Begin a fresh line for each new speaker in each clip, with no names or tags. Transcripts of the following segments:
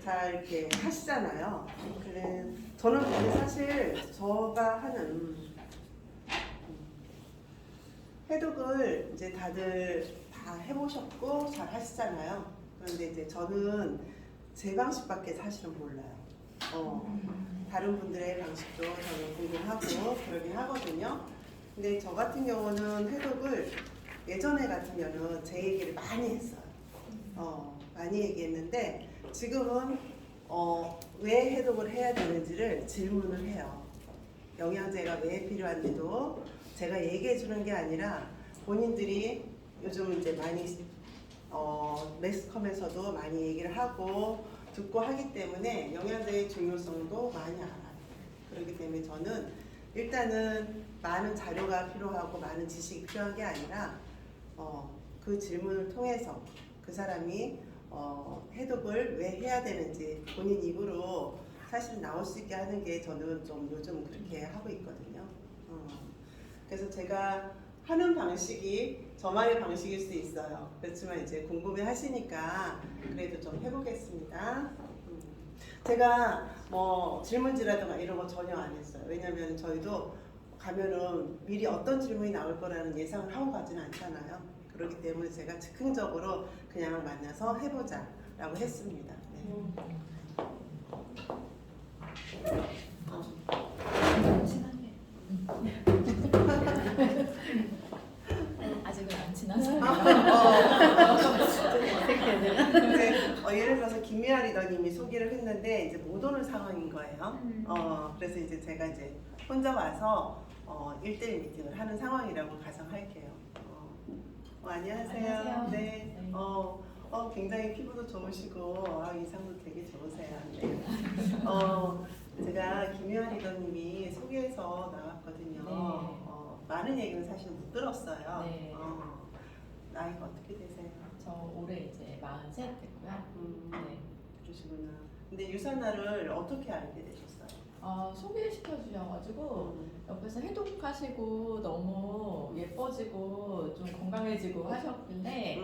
잘 이렇게 하시잖아요. 그래, 저는 근데 사실 제가 하는 해독을 이제 다들 다 해보셨고 잘 하시잖아요. 그런데 이제 저는 제 방식밖에 사실은 몰라요. 다른 분들의 방식도 저는 궁금하고 그러긴 하거든요. 근데 저 같은 경우는 해독을 예전에 같으면은 제 얘기를 많이 했어요. 많이 얘기했는데 지금은 왜 해독을 해야 되는지를 질문을 해요. 영양제가 왜 필요한지도 제가 얘기해 주는 게 아니라 본인들이 요즘 이제 많이 매스컴에서도 많이 얘기를 하고 듣고 하기 때문에 영양제의 중요성도 많이 알아요. 그렇기 때문에 저는 일단은 많은 자료가 필요하고 많은 지식이 필요한 게 아니라 그 질문을 통해서 그 사람이 해독을 왜 해야 되는지 본인 입으로 사실 나올 수 있게 하는 게 저는 좀 요즘 그렇게 하고 있거든요. 그래서 제가 하는 방식이 저만의 방식일 수 있어요. 그렇지만 이제 궁금해 하시니까 그래도 좀 해보겠습니다. 제가 뭐 질문지라든가 이런 거 전혀 안 했어요. 왜냐면 저희도 가면은 미리 어떤 질문이 나올 거라는 예상을 하고 가지는 않잖아요. 그렇기 때문에 제가 즉흥적으로 그냥 만나서 해보자 라고 했습니다. 네.
아직은 안 친하서.
네, 예를 들어서 김미아 리더님이 소개를 했는데 이제 못 오는 상황인 거예요. 그래서 이제 제가 이제 혼자 와서 1대1 미팅을 하는 상황이라고 가정할게요. 안녕하세요.
안녕하세요.
네.
네.
굉장히 피부도 좋으시고 인상도 되게 좋으세요. 네. 제가 김미아 리더님이 소개해서 나왔거든요.
네.
많은 얘기는 사실 못 들었어요.
네.
나이가 어떻게 되세요?
저 올해 이제 43 됐고요. 네.
그러시구나. 근데 유산나를 어떻게 알게 되셨어요?
소개시켜 주셔가지고 옆에서 해독하시고 너무 예뻐지고 좀 건강해지고 하셨길래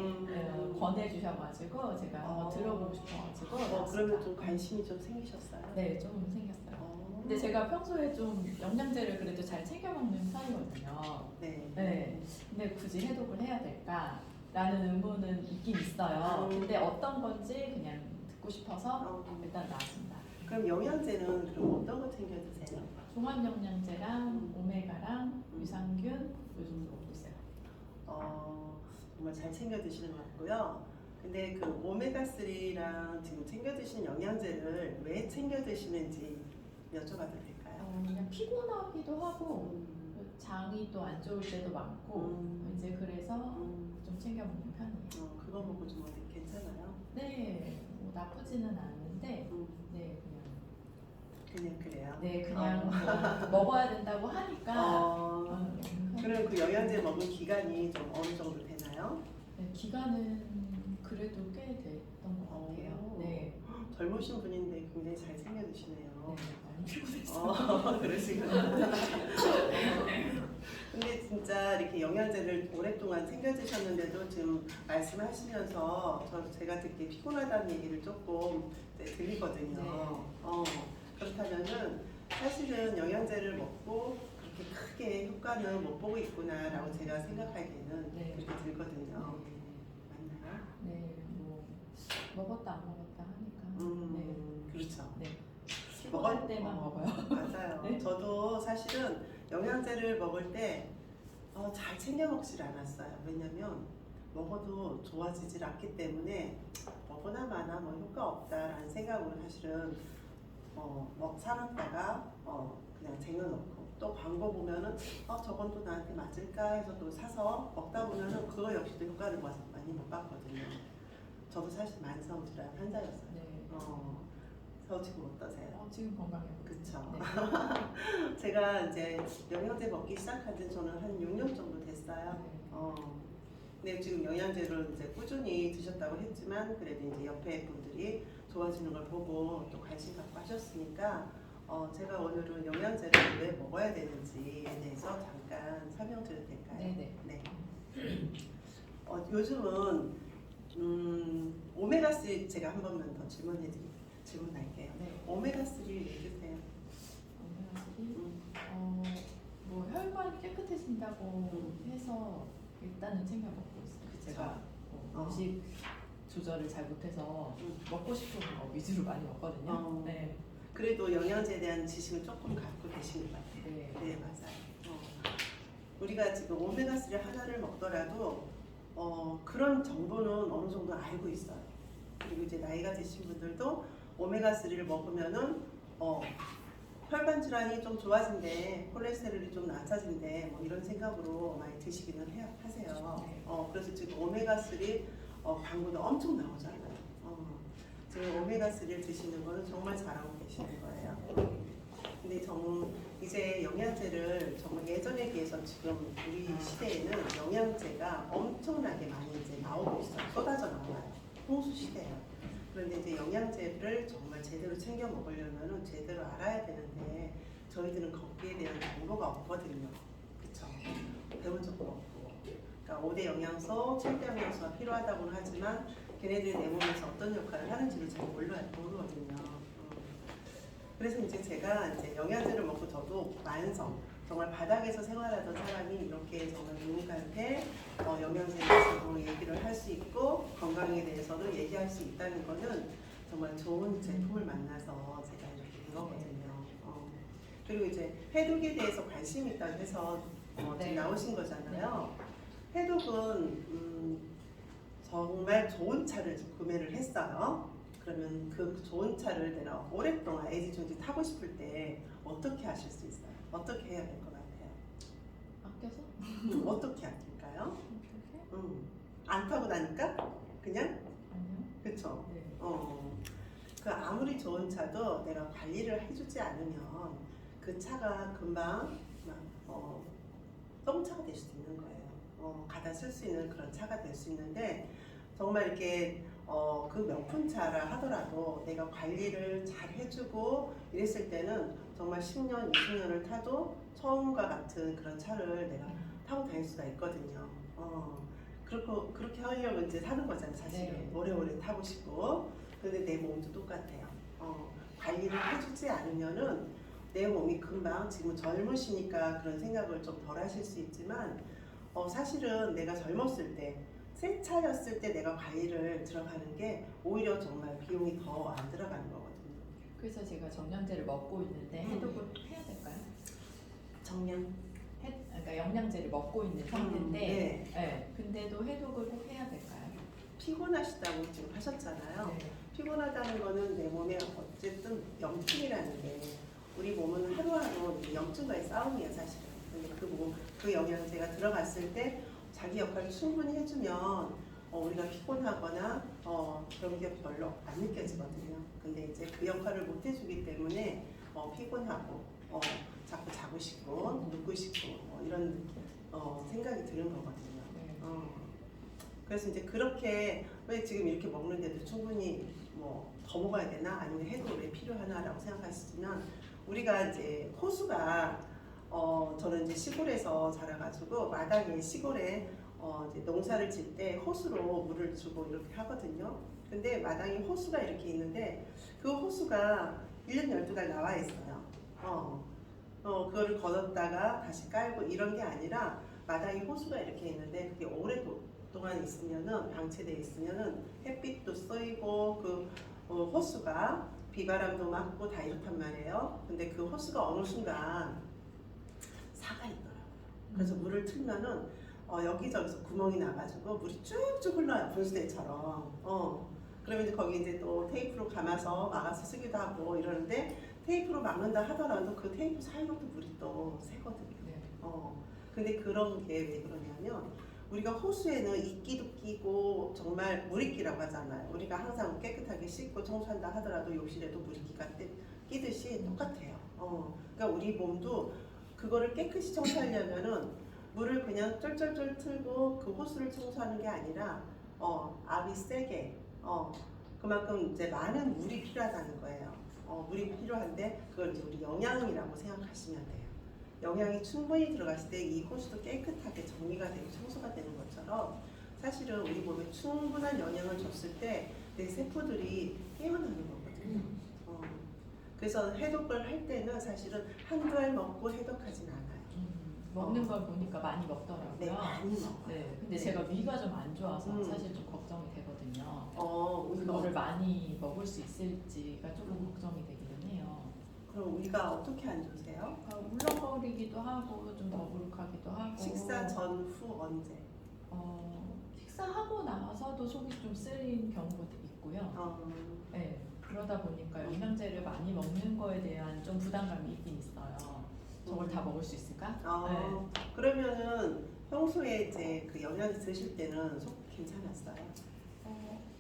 권해주셔가지고 제가 한번 들어보고 싶어가지고 나왔습니다.
그러면 좀 관심이 좀 생기셨어요?
네, 좀 생겼어요. 근데 제가 평소에 좀 영양제를 그래도 잘 챙겨 먹는 편이거든요.
네.
네. 근데 굳이 해독을 해야 될까라는 의문은 있긴 있어요. 근데 어떤 건지 그냥 듣고 싶어서 일단 나왔습니다.
그럼 영양제는 그럼 어떤 거 챙겨 드세요?
종합 영양제랑 오메가랑 유산균 요 정도 먹고 있어요.
정말 잘 챙겨 드시는 것 같고요. 근데 그 오메가3랑 지금 챙겨 드시는 영양제를 왜 챙겨 드시는지 여쭤봐도 될까요?
그냥 피곤하기도 하고 장이 또 안 좋을 때도 많고 이제 그래서 좀 챙겨 먹는 편이에요.
그거 먹고 좀 어떻게 괜찮아요?
네, 뭐 나쁘지는 않은데 네
그냥 그래요?
네 그냥 뭐 먹어야 된다고 하니까
그럼 그 영양제 먹은 기간이 좀 어느 정도 되나요?
네, 기간은 그래도 꽤 됐던 것 같아요. 네.
젊으신 분인데 굉장히 잘 챙겨 드시네요.
많이 피곤했어요.
그러시구나. 근데 진짜 이렇게 영양제를 오랫동안 챙겨 드셨는데도 지금 말씀하시면서 제가 듣기 피곤하다는 얘기를 조금 들리거든요.
네.
그렇다면은 사실은 영양제를 먹고 그렇게 크게 효과는 못 보고 있구나라고 제가 생각하기에는
네.
그렇게 들거든요. 맞나요?
네, 뭐 먹었다 안 먹었다 하니까. 네.
그렇죠.
네. 먹을 때만 먹어요.
맞아요.
네.
저도 사실은 영양제를 먹을 때 잘 챙겨 먹질 않았어요. 왜냐면 먹어도 좋아지질 않기 때문에 먹거나 마나 뭐 효과 없다라는 생각으로 사실은 사놨다가 그냥 쟁여놓고 또 광고 보면은 저건 또 나한테 맞을까 해서 또 사서 먹다 보면은 그거 역시도 효과를 많이 못 봤거든요. 저도 사실 만성 질환 환자였어요.
네.
저 지금 어떠세요?
지금 건강해요.
그쵸.
네.
제가 이제 영양제 먹기 시작한 지 저는 한 6년 정도 됐어요. 근데 지금 영양제를 이제 꾸준히 드셨다고 했지만 그래도 이제 옆에 분들이 좋아지는 걸 보고 또 관심 갖고 하셨으니까 제가 오늘은 영양제를 왜 먹어야 되는지에 대해서 잠깐 설명드려도 될까요?
네네.
네. 요즘은 오메가3 제가 한 번만 더 질문해 드릴게요. 질문할게요.
네.
오메가3 얘기해주세요.
오메가3 뭐 혈관이 깨끗해진다고 해서 일단은 챙겨 먹고 있어요.
그쵸.
제가 음식 조절을 잘 못해서 먹고 싶은 거 위주로 많이 먹거든요. 네.
그래도 영양제에 대한 지식을 조금 갖고 계신 것 같아요.
네.
네, 맞아요. 우리가 지금 오메가3 하나를 먹더라도 그런 정보는 어느 정도 알고 있어요. 그리고 이제 나이가 드신 분들도 오메가3를 먹으면은 혈관 질환이 좀 좋아진대, 콜레스테롤이 좀 낮아진대, 뭐 이런 생각으로 많이 드시기는 하세요.
네.
그래서 지금 오메가3 광고도 엄청 나오잖아요. 지금 오메가3를 드시는 거는 정말 잘하고 계시는 거예요. 근데 이제 영양제를 정말 예전에 비해서 지금 우리 시대에는 영양제가 엄청나게 많이 이제 나오고 있어요. 쏟아져 나와요. 홍수 시대예요. 그런데 이제 영양제를 정말 제대로 챙겨 먹으려면 제대로 알아야 되는데 저희들은 거기에 대한 정보가 없거든요. 그렇죠? 배운 적도 없고. 그러니까 5대 영양소, 7대 영양소가 필요하다고는 하지만 걔네들이 내 몸에서 어떤 역할을 하는지를 잘 모르거든요. 그래서 이제 제가 이제 영양제를 먹고 저도 만성, 정말 바닥에서 생활하던 사람이 이렇게 정말 누군가한테 영양제에 대해서 얘기를 할 수 있고 건강에 대해서도 얘기할 수 있다는 거는 정말 좋은 제품을 만나서 제가 이렇게 된 거거든요. 그리고 이제 해독에 대해서 관심이 있다고 해서 지금 나오신 거잖아요. 해독은 정말 좋은 차를 구매를 했어요. 그러면 그 좋은 차를 내가 오랫동안 애지중지 타고 싶을 때 어떻게 하실 수 있어요? 어떻게 해야 될 것 같아요?
아껴서?
어떻게 아낄까요?
어떻게?
안 타고 나니까 그냥?
아니요.
그쵸?
네.
그 아무리 좋은 차도 내가 관리를 해주지 않으면 그 차가 금방 똥차가 될 수도 있는 거예요. 가다 쓸 수 있는 그런 차가 될 수 있는데 정말 이렇게 그 명품차라 하더라도 내가 관리를 잘 해주고 이랬을 때는 정말 10년, 20년을 타도 처음과 같은 그런 차를 내가 타고 다닐 수가 있거든요. 그렇게 하려고 이제 사는 거잖아요, 사실은.
네.
오래오래 타고 싶고. 근데 내 몸도 똑같아요. 관리를 해주지 않으면은 내 몸이 금방 지금 젊으시니까 그런 생각을 좀 덜 하실 수 있지만 사실은 내가 젊었을 때 새 차였을 때 내가 관리를 들어가는 게 오히려 정말 비용이 더 안 들어가는 거거든요.
그래서 제가 정량제를 먹고 있는데 해독을 해야 될까요?
정량?
그러니까 영양제를 먹고 있는 상태인데,
네.
네. 근데도 해독을 꼭 해야 될까요?
피곤하시다고 지금 하셨잖아요.
네.
피곤하다는 거는 내 몸에 어쨌든 염증이라는 게 우리 몸은 하루하루 염증과의 싸움이에요, 사실은. 근데 그 영양제가 들어갔을 때 자기 역할을 충분히 해주면 우리가 피곤하거나 그런 게 별로 안 느껴지거든요. 근데 이제 그 역할을 못 해주기 때문에 피곤하고 자꾸 자고 싶고 눕고 싶고 이런 생각이 드는 거거든요.
네.
그래서 이제 그렇게 왜 지금 이렇게 먹는데도 충분히 더 먹어야 되나 아니면 해도 왜 필요하나라고 생각하시면 우리가 이제 호수가 저는 이제 시골에서 자라가지고 마당에 시골에 이제 농사를 짓 때 호수로 물을 주고 이렇게 하거든요. 근데 마당에 호수가 이렇게 있는데 그 호수가 1년 12달 나와 있어요. 그거를 걷었다가 다시 깔고 이런 게 아니라 마당에 호수가 이렇게 있는데 그게 오랫동안 있으면은 방치돼 있으면은 햇빛도 쏘이고 그 호수가 비바람도 맞고 다 이렇단 말이에요. 근데 그 호수가 어느 순간 사가 있더라고요. 그래서 물을 틀면은 여기저기서 구멍이 나가지고 물이 쭉쭉 흘러요. 분수대처럼. 그러면 이제 거기 이제 또 테이프로 감아서 막아서 쓰기도 하고 이러는데 테이프로 막는다 하더라도 그 테이프 사이로도 물이 또 새거든요.
네.
근데 그런 게 왜 그러냐면 우리가 호수에는 이끼도 끼고 정말 물이끼라고 하잖아요. 우리가 항상 깨끗하게 씻고 청소한다 하더라도 욕실에도 물이끼가 끼듯이 똑같아요. 그러니까 우리 몸도 그거를 깨끗이 청소하려면은 물을 그냥 쫄쫄쫄 틀고 그 호수를 청소하는 게 아니라 압이 세게 그만큼 이제 많은 물이 필요하다는 거예요. 물이 필요한데 그걸 이제 우리 영양이라고 생각하시면 돼요. 영양이 충분히 들어갔을 때 이 호수도 깨끗하게 정리가 되고 청소가 되는 것처럼 사실은 우리 몸에 충분한 영양을 줬을 때 내 세포들이 깨어나는 거거든요. 그래서 해독을 할 때는 사실은 한두 알 먹고 해독하진 않아요.
먹는 걸 보니까 많이 먹더라고요.
네, 많이 먹어요.
네, 근데
네.
제가 위가 좀 안 좋아서
음.
사실 좀 걱정이 되거든요.
우리가
그거를 많이 먹을 수 있을지가 조금 걱정이 되기는 해요.
그럼 위가 어떻게 안 좋으세요?
울렁거리기도 하고 좀 더부룩하기도 하고.
식사 전후 언제?
식사하고 나서도 속이 좀 쓰린 경우도 있고요. 네, 그러다 보니까 영양제를 많이 먹는 거에 대한 좀 부담감이 있긴 있어요. 저걸 다 먹을 수 있을까? 네.
그러면은 평소에 이제 그 영양제 드실 때는 속 괜찮았어요?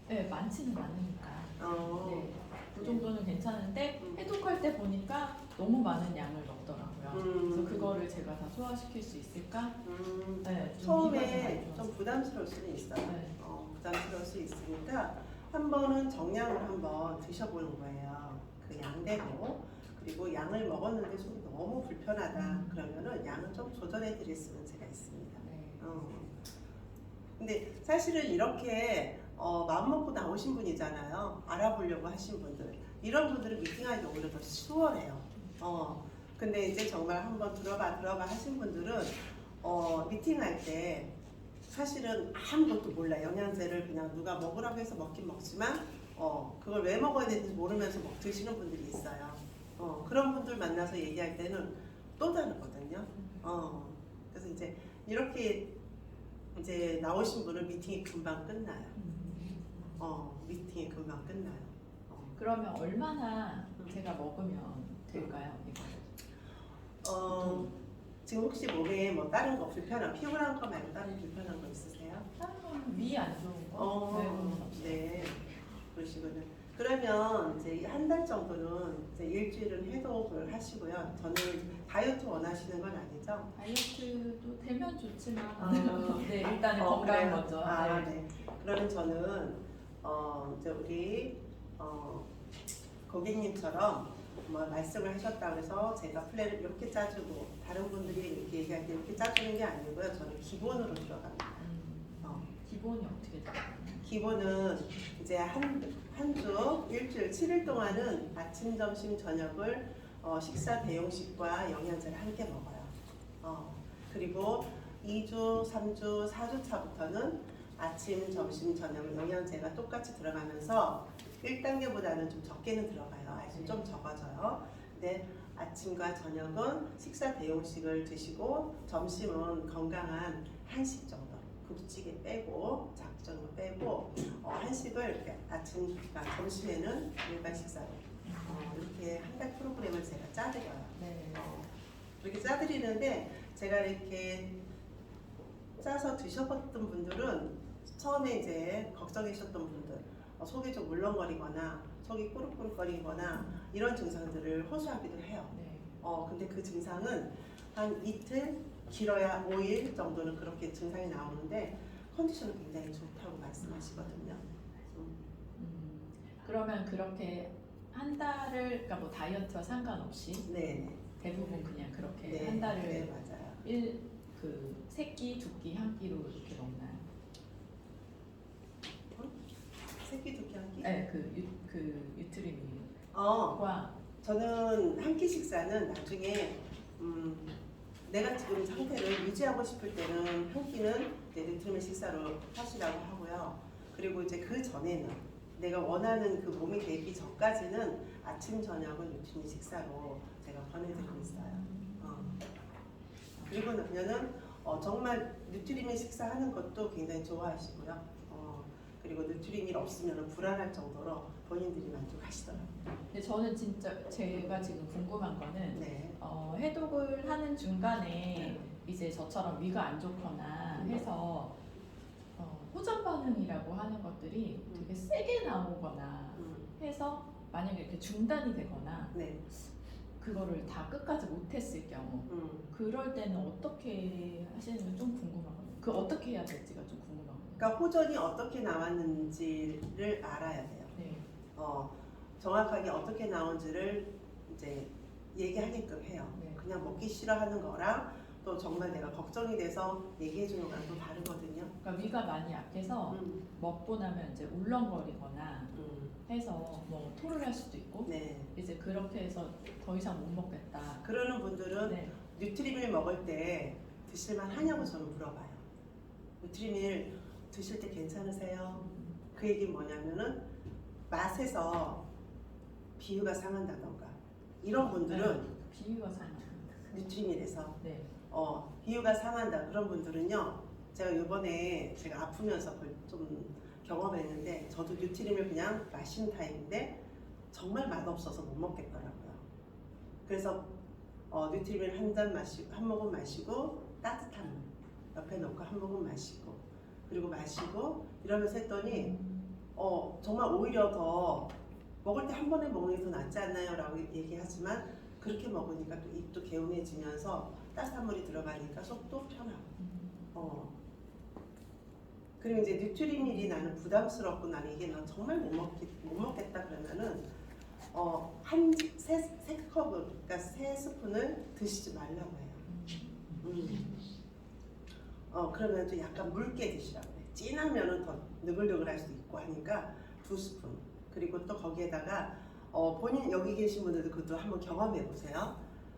네, 많지는 않으니까. 네, 그 정도는 괜찮은데 해독할 때 보니까 너무 많은 양을 먹더라고요. 그래서 그거를 제가 다 소화시킬 수 있을까? 네, 좀 위가
처음에
좀
좀 부담스러울 수는 있어요.
네.
부담스러울 수 있으니까 한 번은 정량을 한번 드셔보는 거예요. 그 양대로. 그리고 양을 먹었는데 속이 너무 불편하다 그러면은 양을 좀 조절해 드릴 수는 제가 있습니다.
네.
근데 사실은 이렇게 마음 먹고 나오신 분이잖아요. 알아보려고 하신 분들. 이런 분들은 미팅하기 오히려 더 수월해요. 근데 이제 정말 한번 들어봐 하신 분들은 미팅할 때 사실은 아무것도 몰라. 영양제를 그냥 누가 먹으라고 해서 먹긴 먹지만 그걸 왜 먹어야 되는지 모르면서 드시는 분들이 있어요. 그런 분들 만나서 얘기할 때는 또 다르거든요. 그래서 이제 이렇게 이제 나오신 분은 미팅이 금방 끝나요. 미팅이 금방 끝나요.
그러면 얼마나 제가 먹으면 될까요? 이거?
지금 혹시 몸에 뭐 다른 거 불편한 피곤한 거 말고 다른 불편한 거 있으세요?
다른 건 위 안 좋은 거 말고는 없어요.
네, 그러시군요. 그러면 이제 한 달 정도는 이제 일주일은 해독을 하시고요. 저는 다이어트 원하시는 건 아니죠?
다이어트도 되면 좋지만 네, 일단은 건강
그래요?
먼저.
네. 그러면 저는 이제 우리 고객님처럼 뭐 말씀을 하셨다고 해서 제가 플랜을 이렇게 짜주고 다른 분들이 이렇게 얘기할 때 이렇게 짜주는 게 아니고요. 저는 기본으로 들어갑니다.
기본이 어떻게 돼요?
기본은 이제 한 주 일주일 7일 동안은 아침, 점심, 저녁을 식사 대용식과 영양제를 함께 먹어요. 그리고 2주, 3주, 4주 차부터는 아침, 점심, 저녁 영양제가 똑같이 들어가면서 1단계보다는 좀 적게는 들어가요. 아직 좀 적어져요. 근데 아침과 저녁은 식사 대용식을 드시고 점심은 건강한 한식 정도. 국찌개 빼고 작전 거 빼고 한식을 이렇게 점심에는 일반 식사로 이렇게 한 달 프로그램을 제가 짜드려요.
네.
이렇게 짜드리는데 제가 이렇게 짜서 드셔봤던 분들은 처음에 이제 걱정하셨던 분들 속이 좀 물렁거리거나 속이 꾸룩꾸룩거리거나 이런 증상들을 호소하기도 해요.
네.
근데 그 증상은 한 이틀 길어야 5일 정도는 그렇게 증상이 나오는데 컨디션은 굉장히 좋다고 말씀하시거든요.
그러면 그렇게 한 달을 그러니까 뭐 다이어트와 상관없이
네,
대부분 그냥 그렇게
네,
한 달을
네, 맞아요.
세 끼, 두 끼, 한 끼로 이렇게 먹나요?
세끼 두끼 한 끼?
네, 그 유트리미과
저는 한 끼 식사는 나중에 내가 지금 상태를 유지하고 싶을 때는 한 끼는 뉴트리미 식사로 하시라고 하고요. 그리고 이제 그 전에는 내가 원하는 그 몸이 되기 전까지는 아침 저녁은 뉴트리미 식사로 제가 권해드리고 있어요. 그리고 나면은 정말 뉴트리미 식사하는 것도 굉장히 좋아하시고요. 그리고 뉴트리미 없으면 불안할 정도로 본인들이 만족하시더라고요.
근데 저는 진짜 제가 지금 궁금한 거는
네.
해독을 하는 중간에 이제 저처럼 위가 안 좋거나 해서 호전 반응이라고 하는 것들이 되게 세게 나오거나 해서 만약에 이렇게 중단이 되거나
네.
그거를 다 끝까지 못했을 경우 그럴 때는 어떻게 하시는지 좀 궁금하거든요. 그 어떻게 해야 될지가 좀 궁금하거든요.
그러니까 호전이 어떻게 나왔는지를 알아야 돼요.
네.
정확하게 어떻게 나온지를 이제 얘기하게끔 해요.
네.
그냥 먹기 싫어하는 거랑 또 정말 내가 걱정이 돼서 얘기해 주는 거랑 또 다르거든요.
그러니까 위가 많이 약해서 먹고 나면 이제 울렁거리거나 해서 뭐 토를 할 수도 있고
네.
이제 그렇게 해서 더 이상 못 먹겠다.
그러는 분들은
네.
뉴트리밀 먹을 때 드실만 하냐고 저는 물어봐요. 뉴트리밀 드실 때 괜찮으세요? 그 얘기는 뭐냐면은 맛에서 비유가 상한다던가 이런 분들은
비유가 상합니다.
뉴트리밀에서
네.
비유가 상한다 그런 분들은요, 제가 이번에 제가 아프면서 그걸 좀 경험했는데, 저도 뉴트리밀 그냥 마시는 타입인데 정말 맛없어서 못 먹겠더라고요. 그래서 뉴트리밀 한 모금 마시고 따뜻한 물 옆에 놓고 한 모금 마시고 그리고 마시고 이러면서 했더니 정말 오히려 더 먹을 때 한 번에 먹는 게 더 낫지 않나요? 라고 얘기하지만 그렇게 먹으니까 또 입도 개운해지면서 따뜻한 물이 들어가니까 속도 편하고 그리고 이제 뉴트리밀이 나는 부담스럽고 나는 이게 난 정말 못 먹겠다 그러면은 세 컵을, 그러니까 세 스푼을 드시지 말라고 해요. 그러면 또 약간 묽게 드시라고 해요. 진하면은 더 느글느글할 수도 있고 하니까 2스푼. 그리고 또 거기에다가 본인 여기 계신 분들도 그것도 한번 경험해 보세요.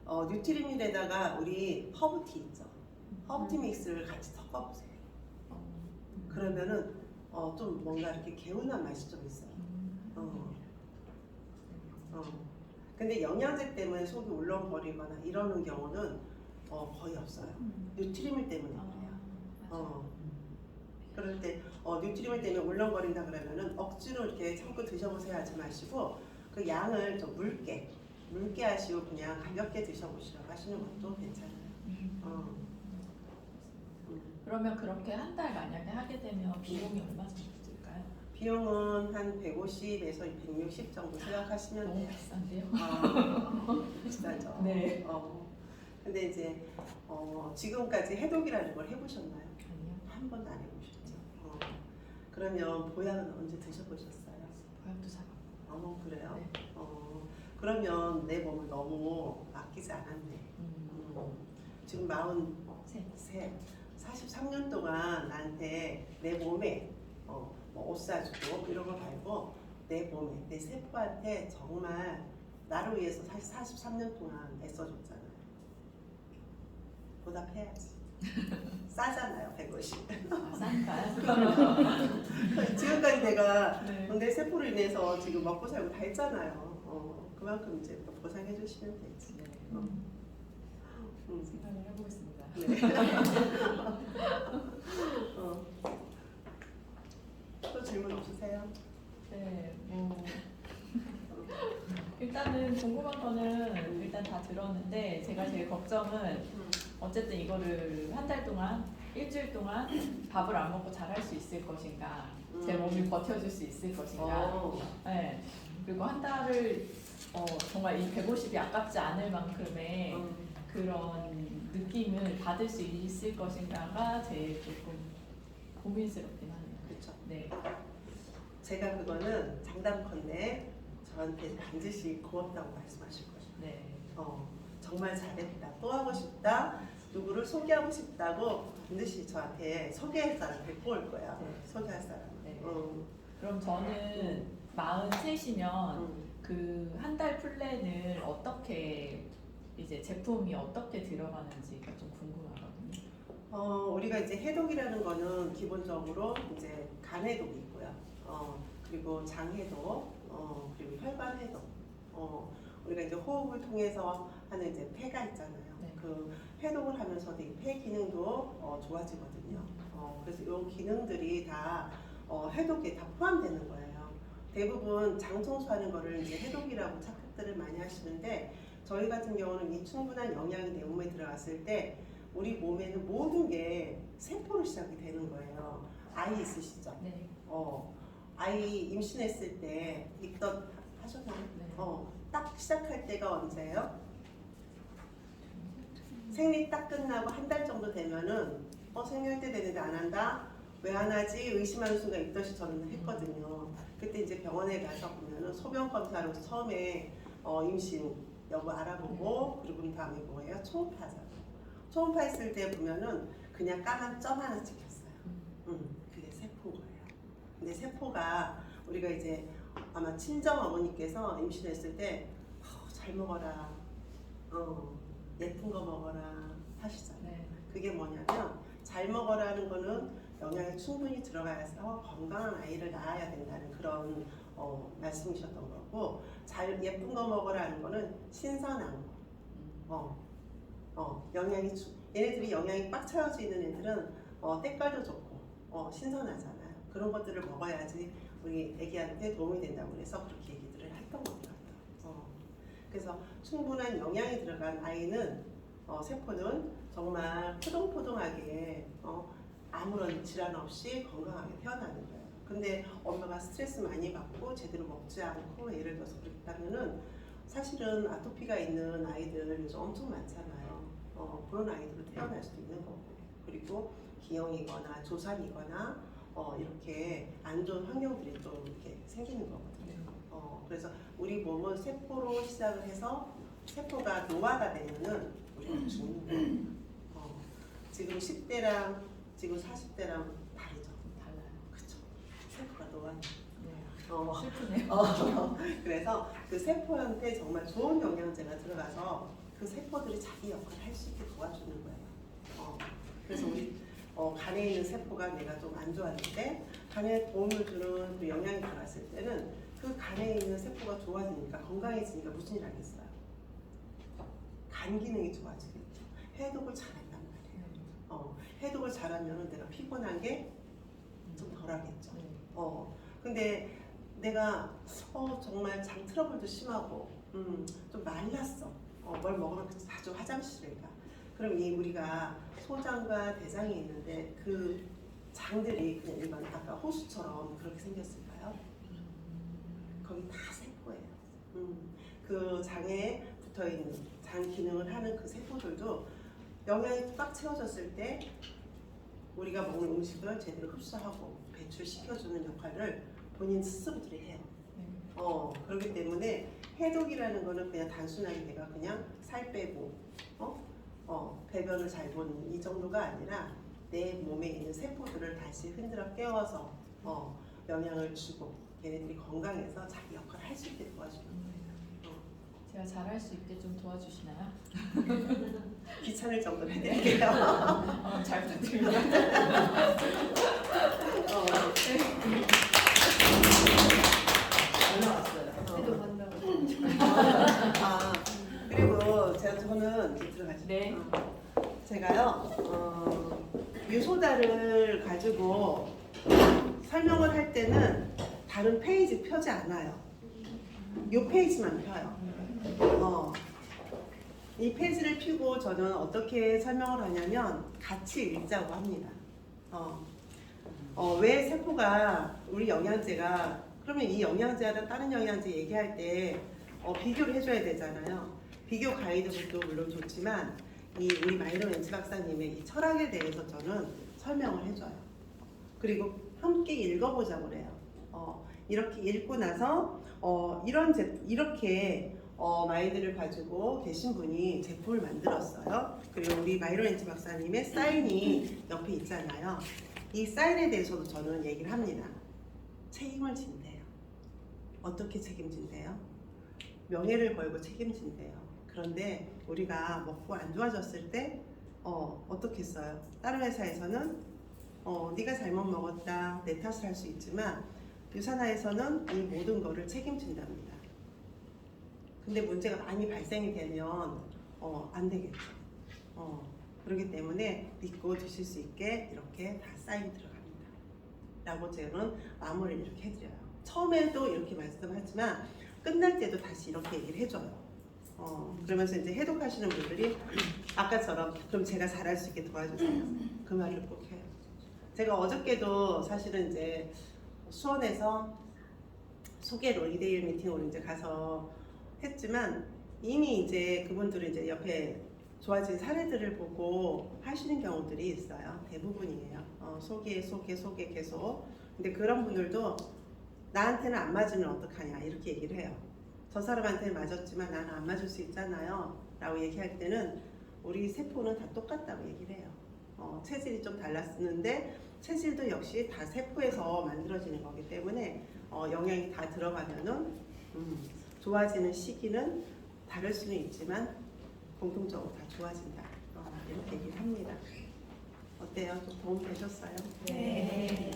뉴트리밀에다가 우리 허브티 있죠. 허브티 믹스를 같이 섞어 보세요. 그러면은 좀 뭔가 이렇게 개운한 맛이 좀 있어요. 근데 영양제 때문에 속이 울렁거리거나 이러는 경우는 거의 없어요. 뉴트리밀 때문에 그래요. 그럴 때 뉴트리밀 때문에 울렁거린다 그러면은 억지로 이렇게 참고 드셔보세요 하지 마시고 그 양을 좀 묽게 하시고 그냥 가볍게 드셔보시라고 하시는 것도 괜찮아요.
그러면 그렇게 한 달 만약에 하게 되면 비용이 얼마 정도 들까요?
비용은 한 150에서 160 정도 생각하시면
너무
돼요.
비싼데요?
비싸죠.
네.
근데 이제 지금까지 해독이라는 걸 해보셨나요?
아니요.
한 번도 안 해보셨죠. 그러면 보약은 언제 드셔보셨어요?
보약도 사고.
그래요?
네.
그러면 내 몸을 너무 아끼지 않았네. 지금 43. 43년 동안 나한테 내 몸에 옷 사주고 이런 거 말고 내 몸에, 내 세포한테 정말 나를 위해서 사실 43년 동안 애써줬잖아요. 보답해야지. 싸잖아요, 150.
싼가요?
지금까지 내가
네.
내 세포로 인해서 지금 먹고 살고 다 했잖아요. 그만큼 이제 또 보상해 주시면 되지.
네. 생각을 해보겠습니다.
또 질문 없으세요?
네, 일단은 궁금한 거는 일단 다 들었는데 제가 제일 걱정은 어쨌든 이거를 한 달 동안, 일주일 동안 밥을 안 먹고 잘할 수 있을 것인가, 제 몸이 버텨줄 수 있을 것인가. 네. 그리고 한 달을 정말 이 150이 아깝지 않을 만큼의 그런 느낌을 받을 수 있을 것인가가 제일 조금 고민스럽긴 하네요.
그렇죠.
네.
제가 그거는 장담컨대 저한테 반드시 고맙다고 말씀하실 거예요.
네.
정말 잘했다, 또 하고 싶다, 누구를 소개하고 싶다고 반드시 저한테 소개할 사람 데리고 올 거야.
네.
소개할 사람.
네. 그럼 저는 43이면 그 한 달 플랜을 어떻게 이제 제품이 어떻게 들어가는지가 좀 궁금하거든요.
우리가 이제 해독이라는 거는 기본적으로 이제 간 해독이 있고요. 그리고 장 해독, 그리고 혈관 해독. 우리가 이제 호흡을 통해서 하는 이제 폐가 있잖아요.
네.
그 해독을 하면서도 이 폐 기능도 좋아지거든요. 그래서 이 기능들이 다 해독에 다 포함되는 거예요. 대부분 장 청소하는 거를 이제 해독이라고 착각들을 많이 하시는데, 저희 같은 경우는 이 충분한 영양이 내 몸에 들어갔을 때 우리 몸에는 모든 게 세포로 시작이 되는 거예요. 아이 있으시죠?
네.
아이 임신했을 때 입덧 하셨나요?
네.
딱 시작할 때가 언제예요? 생리 딱 끝나고 한 달 정도 되면은 생리할 때 되는데 안 한다? 왜 안 하지? 의심하는 순간 입덧이 저는 했거든요. 그때 이제 병원에 가서 보면은 소변 검사로 처음에 임신 여부 알아보고, 그리고 그 다음에 뭐예요? 초음파잖아요. 초음파 했을 때 보면은 그냥 까만 점 하나 찍혔어요. 그게 세포인 거예요. 근데 세포가 우리가 이제 아마 친정 어머니께서 임신했을 때 잘 먹어라, 예쁜 거 먹어라 하시잖아요.
네.
그게 뭐냐면 잘 먹어라는 거는 영양이 충분히 들어가서 건강한 아이를 낳아야 된다는 그런 말씀이셨던 거고, 잘 예쁜 거 먹어라는 거는 신선한 거. 얘네들이 영양이 꽉 차여져 있는 애들은 때깔도 좋고 신선하잖아요. 그런 것들을 먹어야지 우리 애기한테 도움이 된다고 해서 그렇게 얘기들을 했던 것 같아요. 그래서 충분한 영양이 들어간 아이는 세포는 정말 포동포동하게 아무런 질환 없이 건강하게 태어나는 거예요. 근데 엄마가 스트레스 많이 받고 제대로 먹지 않고 예를 들어서 그랬다면은 사실은 아토피가 있는 아이들 요즘 엄청 많잖아요. 그런 아이들로 태어날 수도 있는 거고, 그리고 기형이거나 조산이거나 이렇게 안 좋은 환경들이 좀 이렇게 생기는 거거든요. 그래서 우리 몸은 세포로 시작을 해서 세포가 노화가 되면은 우리가 죽는 거예요. 지금 10대랑 지금 40대랑 다르죠.
달라요.
그렇죠. 세포가 노화.
네. 슬프네요.
그래서 그 세포한테 정말 좋은 영양제가 들어가서 그 세포들이 자기 역할을 할 수 있게 도와주는 거예요. 그래서 우리 간에 있는 세포가 내가 좀 안 좋았는데 간에 도움을 주는 그 영양이 들어갔을 때는 그 간에 있는 세포가 좋아지니까 건강해지니까 무슨 일 하겠어요? 간 기능이 좋아지겠죠. 해독을 잘한단 말이에요. 해독을 잘하면 내가 피곤한 게 좀 덜하겠죠. 근데 내가 정말 장 트러블도 심하고 좀 말랐어. 뭘 먹으면 자주 화장실에 가. 그럼 우리가 소장과 대장이 있는데 그 장들이 그냥 일반 아까 호수처럼 그렇게 생겼을까요? 거기 다 세포예요. 그 장에 붙어 있는 장 기능을 하는 그 세포들도 영양이 꽉 채워졌을 때 우리가 먹는 음식을 제대로 흡수하고 배출시켜주는 역할을 본인 스스로들이 해요. 그렇기 때문에 해독이라는 거는 그냥 단순하게 내가 그냥 살 빼고 배변을 잘 보는 이 정도가 아니라 내 몸에 있는 세포들을 다시 흔들어 깨워서 영양을 주고 얘네들이 건강해서 자기 역할을 할 수 있게 도와주는 거예요.
제가 잘할 수 있게 좀 도와주시나요?
귀찮을 정도로 해드릴게요.
잘 부탁드립니다.
그리고 저는 들어가죠.
네.
제가요 유소다를 가지고 설명을 할 때는 다른 페이지 펴지 않아요. 이 페이지만 펴요. 이 페이지를 펴고 저는 어떻게 설명을 하냐면 같이 읽자고 합니다. 왜 세포가 우리 영양제가 그러면 이 영양제랑 다른 영양제 얘기할 때 비교를 해줘야 되잖아요. 비교 가이드북도 물론 좋지만 우리 마이너 렌치 박사님의 이 철학에 대해서 저는 설명을 해줘요. 그리고 함께 읽어보자고 그래요. 이렇게 읽고 나서 이렇게 마인드를 가지고 계신 분이 제품을 만들었어요. 그리고 우리 마이너 렌치 박사님의 사인이 옆에 있잖아요. 이 사인에 대해서도 저는 얘기를 합니다. 책임을 진대요. 어떻게 책임진대요? 명예를 걸고 책임진대요. 그런데 우리가 먹고 안 좋아졌을 때 어떻게 했어요? 다른 회사에서는 네가 잘못 먹었다 내 탓을 할 수 있지만 유산화에서는 이 모든 거를 책임진답니다. 근데 문제가 많이 발생이 되면 안 되겠죠. 그렇기 때문에 믿고 드실 수 있게 이렇게 다 사인 들어갑니다. 라고 저는 마무리를 이렇게 해드려요. 처음에도 이렇게 말씀하지만 끝날 때도 다시 이렇게 얘기를 해줘요. 그러면서 이제 해독하시는 분들이 아까처럼 그럼 제가 잘할 수 있게 도와주세요. 그 말을 꼭 해요. 제가 어저께도 사실은 이제 수원에서 소개로 2대1 미팅으로 이제 가서 했지만 이미 이제 그분들은 이제 옆에 좋아진 사례들을 보고 하시는 경우들이 있어요. 대부분이에요. 소개 계속. 근데 그런 분들도 나한테는 안 맞으면 어떡하냐 이렇게 얘기를 해요. 저 사람한테는 맞았지만 나는 안 맞을 수 있잖아요 라고 얘기할 때는 우리 세포는 다 똑같다고 얘기를 해요. 체질이 좀 달랐는데 체질도 역시 다 세포에서 만들어지는 거기 때문에 영양이 다 들어가면은 좋아지는 시기는 다를 수는 있지만 공통적으로 다 좋아진다. 이렇게 얘기를 합니다. 어때요? 좀 도움 되셨어요?
네.